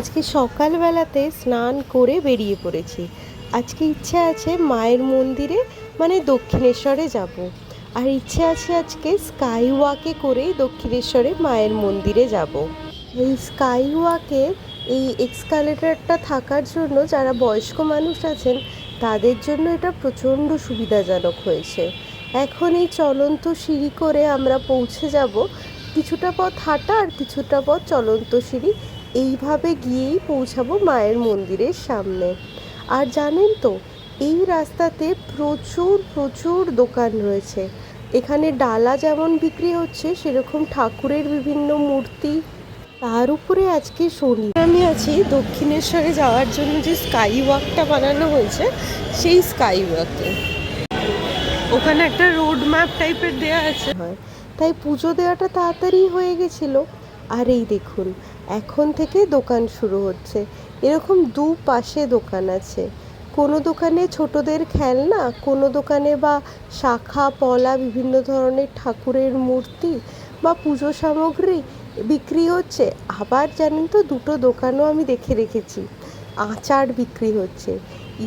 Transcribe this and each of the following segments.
আজকে সকালবেলাতে স্নান করে বেরিয়ে পড়েছি। আজকে ইচ্ছে আছে মায়ের মন্দিরে মানে দক্ষিণেশ্বরে যাব। আর ইচ্ছে আছে আজকে স্কাই ওয়াকে করেই দক্ষিণেশ্বরে মায়ের মন্দিরে যাব। এই স্কাই ওয়াকে এই এক্সকালেটারটা থাকার জন্য যারা বয়স্ক মানুষ আছেন তাদের জন্য এটা প্রচণ্ড সুবিধাজনক হয়েছে। এখন এই চলন্ত সিঁড়ি করে আমরা পৌঁছে যাব। কিছুটা পথ হাঁটা আর কিছুটা পথ চলন্ত সিঁড়ি, এইভাবে গিয়েই পৌঁছাবো মায়ের মন্দিরের সামনে। আর জানেন তো, এই রাস্তাতে প্রচুর প্রচুর দোকান রয়েছে। এখানে ডালা যেমন বিক্রি হচ্ছে, সেরকম ঠাকুরের বিভিন্ন মূর্তি। তার উপরে আজকে শনি, আমি আছি দক্ষিণেশ্বরে যাওয়ার জন্য যে স্কাই ওয়াকটা বানানো হয়েছে সেই স্কাই ওয়াকে। ওখানে একটা রোড ম্যাপ টাইপের দেওয়া আছে, হয় তাই পুজো দেওয়াটা তাড়াতাড়ি হয়ে গেছিলো। আর এই দেখুন, এখন থেকে দোকান শুরু হচ্ছে। এরকম দুপাশে দোকান আছে। কোনো দোকানে ছোটদের খেলনা, কোনো দোকানে বা শাখা পলা বিভিন্ন ধরনের ঠাকুরের মূর্তি বা পুজো সামগ্রী বিক্রি হচ্ছে। আবার জানেন তো, দুটো দোকানও আমি দেখে রেখেছি, আচার বিক্রি হচ্ছে।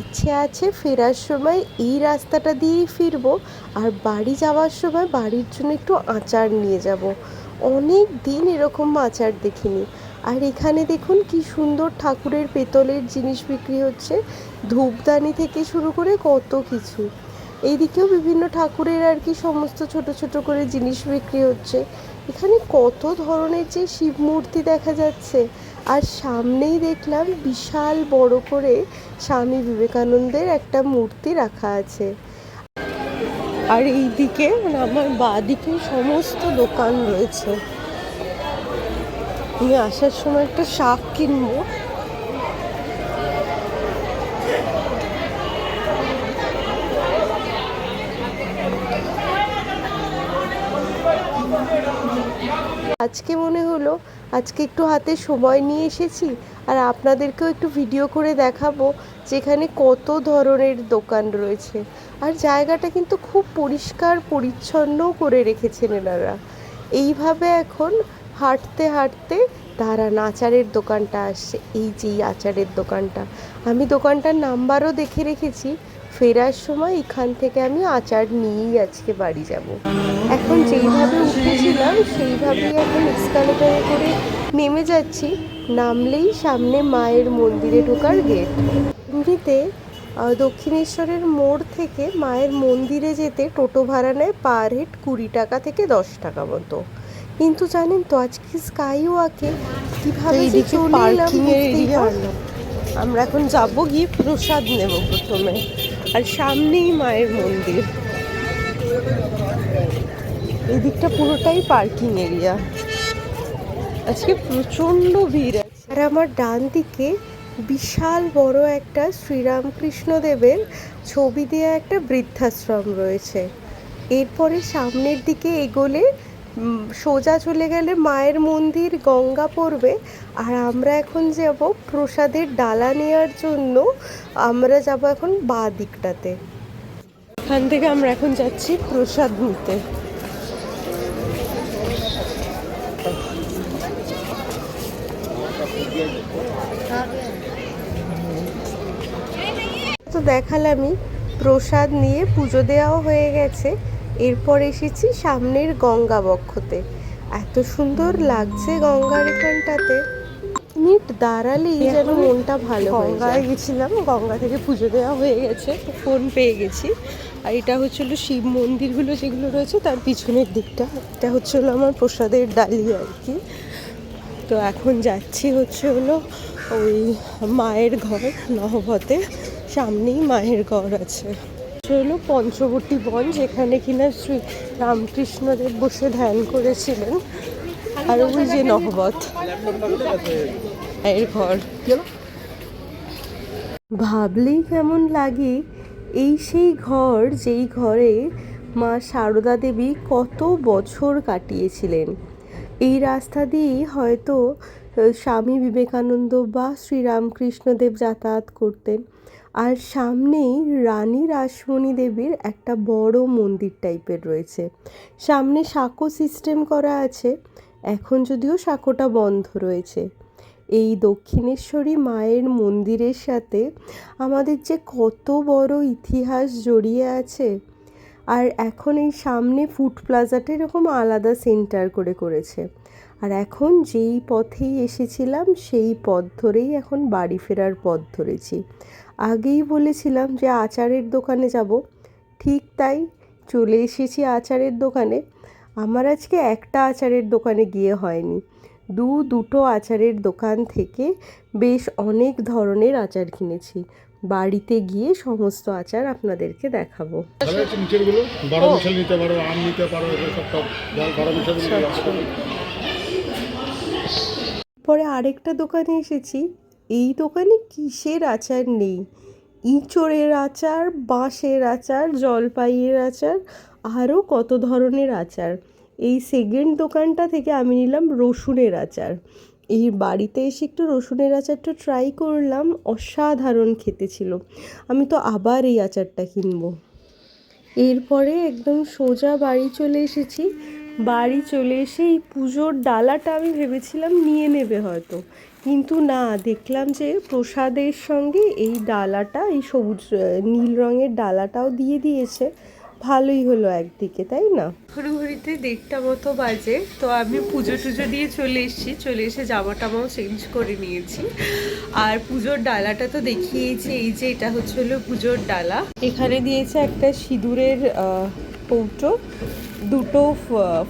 ইচ্ছে আছে ফেরার সময় এই রাস্তাটা দিয়েই ফিরবো, আর বাড়ি যাওয়ার সময় বাড়ির জন্য একটু আচার নিয়ে যাব। অনেক দিন এরকম আচার দেখিনি। আর এখানে দেখুন কি সুন্দর ঠাকুরের পেতলের জিনিস বিক্রি হচ্ছে, ধূপদানি থেকে শুরু করে কত কিছু। এইদিকেও বিভিন্ন ঠাকুরের আর কি সমস্ত ছোট ছোট করে জিনিস বিক্রি হচ্ছে। এখানে কত ধরনের যে শিব মূর্তি দেখা যাচ্ছে। আর সামনেই দেখলাম বিশাল বড় করে স্বামী বিবেকানন্দের একটা মূর্তি রাখা আছে। আর এইদিকে মানে আমার বাঁদিকে সমস্ত দোকান রয়েছে। আমি আসার সময় একটা শাক কিনবো। আজকে মনে হলো আজকে একটু হাতে সময় নিয়ে এসেছি, আর আপনাদেরকেও একটু ভিডিও করে দেখাবো যেখানে কত ধরনের দোকান রয়েছে। আর জায়গাটা কিন্তু খুব পরিষ্কার পরিচ্ছন্নও করে রেখেছেন এনারা। এইভাবে এখন হাঁটতে হাঁটতে দাঁড়ান, আচারের দোকানটা আসছে। এই যে এই আচারের দোকানটা, আমি দোকানটার নাম্বারও দেখে রেখেছি। ফেরার সময় এখান থেকে আমি আচার নিয়েই আজকে বাড়ি যাব। এখন যেইভাবে উঠেছিলাম সেইভাবেই এখন এক্সকালেটারে করে নেমে যাচ্ছি। নামলেই সামনে মায়ের মন্দিরে ঢোকার গেট। এমনিতে দক্ষিণেশ্বরের মোড় থেকে মায়ের মন্দিরে যেতে টোটো ভাড়া নেয় পার হেড 20 টাকা থেকে 10 টাকা মতো। কিন্তু জানেন তো আজকে স্কাই ওয়াকে কীভাবে যে চলে এলাম বুঝতেই পারলাম। আমরা এখন যাবো গিয়ে প্রসাদ নেব প্রথমে, আর সামনেই মায়ের মন্দির। এই দিকটা পুরোটাই পার্কিং এরিয়া। আজকে প্রচণ্ড ভিড় আছে। আর আমার ডান দিকে বিশাল বড় একটা শ্রীরামকৃষ্ণদেবের ছবি দেওয়া একটা বৃদ্ধাশ্রম রয়েছে। এরপরে সামনের দিকে এগোলে সোজা চলে গেলে মায়ের মন্দির, গঙ্গা পড়বে। আর আমরা এখন যাব প্রসাদের ডালা নেওয়ার জন্য। আমরা যাব এখন বাঁ দিকটাতে। এখান থেকে আমরা এখন যাচ্ছি প্রসাদ নিতে। তো দেখালামই, প্রসাদ নিয়ে পুজো দেওয়াও হয়ে গেছে। এরপর এসেছি সামনের গঙ্গা বক্ষতে। এত সুন্দর লাগছে গঙ্গার এখানটাতে, মিনিট দাঁড়ালেই যেন মনটা ভালো হয়ে যায়। গঙ্গায় গেছিলাম, গঙ্গা থেকে পুজো দেওয়া হয়ে গেছে, ফোন পেয়ে গেছি। আর এটা হচ্ছিল শিব মন্দিরগুলো যেগুলো রয়েছে তার পিছনের দিকটা। এটা হচ্ছিল আমার প্রসাদের ডালি আর কি। তো এখন যাচ্ছি হলো ওই মায়ের ঘর নহবতে, সামনেই মায়ের ঘর আছে। হলো পঞ্চবটী বন, যেখানে কিনা শ্রী রামকৃষ্ণদেব বসে ধ্যান করেছিলেন। আর ওই যে নহবত মায়ের ঘর। ভাবলেই কেমন লাগে, এই সেই ঘর যেই ঘরে মা সারদা দেবী কত বছর কাটিয়েছিলেন। এই রাস্তা দিয়েই হয়তো স্বামী বিবেকানন্দ বা শ্রীরামকৃষ্ণদেব যাতায়াত করতেন। আর সামনেই রানী রাসমণি দেবীর একটা বড় মন্দির টাইপের রয়েছে। সামনে সাঁকো সিস্টেম করা আছে, এখন যদিও সাঁকোটা বন্ধ রয়েছে। এই দক্ষিণেশ্বরী মায়ের মন্দিরের সাথে আমাদের যে কত বড় ইতিহাস জড়িয়ে আছে। আর এখন এই সামনে ফুড প্লাজাটা এরকম আলাদা সেন্টার করে করেছে। আর এখন যেই পথেই এসেছিলাম সেই পথ ধরেই এখন বাড়ি ফেরার পথ ধরেছি। আগেই বলেছিলাম যে আচারের দোকানে যাব, ঠিক তাই চলে এসেছি আচারের দোকানে। আমার আজকে একটা আচারের দোকানে গিয়ে হয়নি, দুটো আচারের দোকান থেকে বেশ অনেক ধরনের আচার কিনেছি। বাড়িতে গিয়ে সমস্ত আচার আপনাদেরকে দেখাবো। পরে আরেকটা দোকানে এসেছি, এই দোকানে কিসের আচার নেই, ইঁচড়ের আচার, বাঁশের আচার, জলপাইয়ের আচার, আরও কত ধরনের আচার। এই সেকেন্ড দোকানটা থেকে আমি নিলাম রসুনের আচার। এই বাড়িতে এসে একটু রসুনের আচারটা ট্রাই করলাম, অসাধারণ খেতে ছিল। আমি তো আবার এই আচারটা কিনবো। এরপরে একদম সোজা বাড়ি চলে এসেছি। বাড়ি চলে এসে এই পুজোর ডালাটা আমি ভেবেছিলাম নিয়ে নেবে হয়তো, কিন্তু না, দেখলাম যে প্রসাদের সঙ্গে এই ডালাটা, এই সবুজ নীল রঙের ডালাটাও দিয়ে দিয়েছে। ভালোই হলো একদিকে, তাই না? ঘড়িতে 1:30 মতো বাজে, তো আমি পুজো টুজো দিয়ে চলে এসে জামা টামাও চেঞ্জ করে নিয়েছি। আর পুজোর ডালাটা তো দেখিয়েছি, এই যে এটা হচ্ছে হলো পুজোর ডালা। এখানে দিয়েছে একটা সিঁদুরের কৌটো, দুটো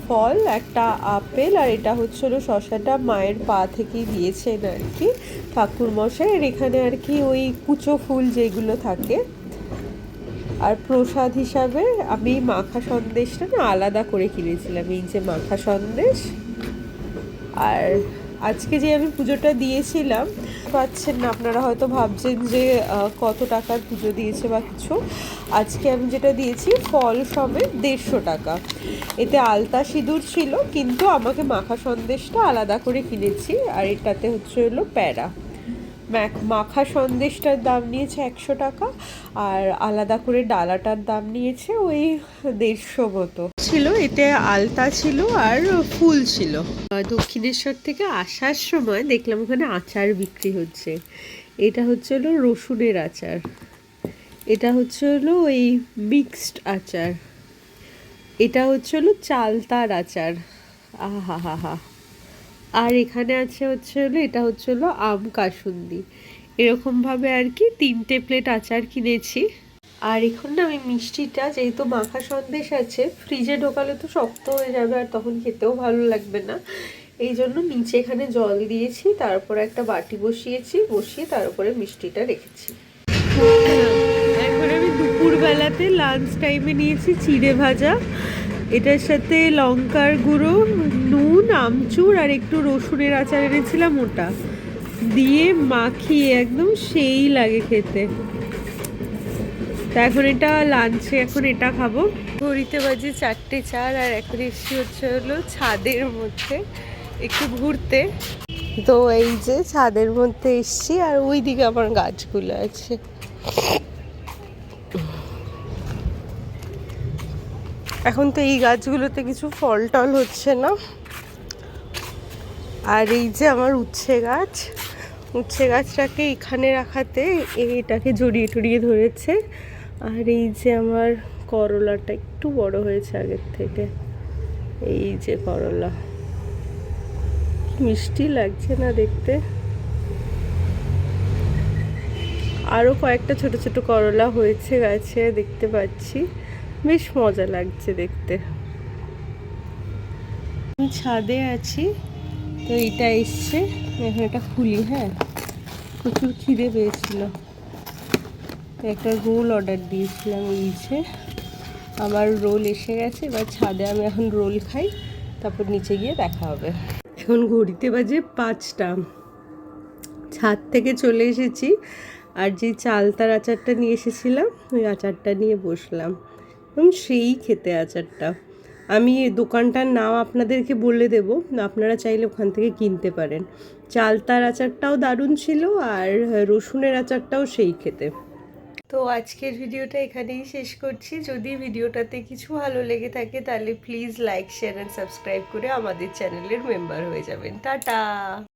ফল, একটা আপেল, আর এটা হচ্ছে হলো শশাটা মায়ের পা থেকেই দিয়েছেন আর কি ঠাকুরমশাই। আর এখানে আর কি ওই কুচো ফুল যেগুলো থাকে। আর প্রসাদ হিসাবে আমি মাখা সন্দেশটা না আলাদা করে কিনেছিলাম, এই যে মাখা সন্দেশ। আর আজকে যে আমি পুজোটা দিয়েছিলাম, পাচ্ছেন না আপনারা হয়তো ভাবছেন যে কত টাকার পুজো দিয়েছে বা কিছু। আজকে আমি যেটা দিয়েছি ফল সমেত 150 টাকা। এতে আলতা সিঁদুর ছিল, কিন্তু আমাকে মাখা সন্দেশটা আলাদা করে কিনেছি। আর এটাতে হচ্ছে হলো প্যারা। মাখা সন্দেশটার দাম নিয়েছে 100 টাকা, আর আলাদা করে ডালাটার দাম নিয়েছে ওই 150 মতো ছিল। এতে আলতা ছিল আর ফুল ছিল। দক্ষিণেশ্বর থেকে আসার সময় দেখলাম ওখানে আচার বিক্রি হচ্ছে। এটা হচ্ছে হলো রসুনের আচার, এটা হচ্ছে হলো ওই মিক্সড আচার, এটা হচ্ছে হলো চালতার আচার। আহা হা হা। আর এখানে আছে হচ্ছে হলো, এটা হচ্ছে হলো আম কাসুন্দি। এরকমভাবে আর কি 3টে প্লেট আচার কিনেছি। আর এখন না আমি মিষ্টিটা, যেহেতু মাখা সন্দেশ আছে, ফ্রিজে ঢোকালে তো শক্ত হয়ে যাবে আর তখন খেতেও ভালো লাগবে না। এই জন্য নিচে এখানে জল দিয়েছি, তারপর একটা বাটি বসিয়ে তার উপরে মিষ্টিটা রেখেছি। এখন আমি দুপুরবেলাতে লাঞ্চ টাইমে নিয়েছি চিড়ে ভাজা, এটার সাথে লঙ্কার গুঁড়ো, নুন, আমচুর আর একটু রসুনের আচার এনেছিলাম, ওটা দিয়ে মাখিয়ে একদম সেই লাগে খেতে। তা এখন এটা লাঞ্চে, এখন এটা খাবো। ঘড়িতে বাজে 4:04 আর এখন এসছি হচ্ছে হলো ছাদের মধ্যে একটু ঘুরতে। তো এই যে ছাদের মধ্যে এসছি, আর ওই দিকে আমার গাছগুলো আছে। এখন তো এই গাছগুলোতে কিছু ফল টল হচ্ছে না। আর এই যে আমার উচ্ছে গাছটাকে এখানে রাখাতে এটাকে জড়িয়ে টড়িয়ে ধরেছে। আর এই যে আমার করলাটা একটু বড় হয়েছে আগের থেকে, এই যে করলা, মিষ্টি লাগছে না দেখতে। আরও কয়েকটা ছোট ছোট করলা হয়েছে গাছে, দেখতে পাচ্ছি, বেশ মজা লাগছে দেখতে। আমি ছাদে আছি, তো এটা এসছে, এখন এটা খুলি। হ্যাঁ, প্রচুর খিদে পেয়েছিল, একটা রোল অর্ডার দিয়েছিলাম, এই যে আমার রোল এসে গেছে। এবার ছাদে আমি এখন রোল খাই, তারপর নিচে গিয়ে দেখা হবে। এখন ঘড়িতে বাজে 5টা, ছাদ থেকে চলে এসেছি। আর যে চালতার আচারটা নিয়ে এসেছিলাম, ওই আচারটা নিয়ে বসলাম, এবং সেই খেতে আচারটা। আমি দোকানটার নাম আপনাদেরকে বলে দেবো, আপনারা চাইলে ওখান থেকে কিনতে পারেন। চালতার আচারটাও দারুণ ছিল, আর রসুনের আচারটাও সেই খেতে। তো আজকের ভিডিওটা এখানেই শেষ করছি। যদি ভিডিওটাতে কিছু ভালো লেগে থাকে তাহলে please like, share and subscribe করে আমাদের চ্যানেলের মেম্বার হয়ে যাবেন। টাটা।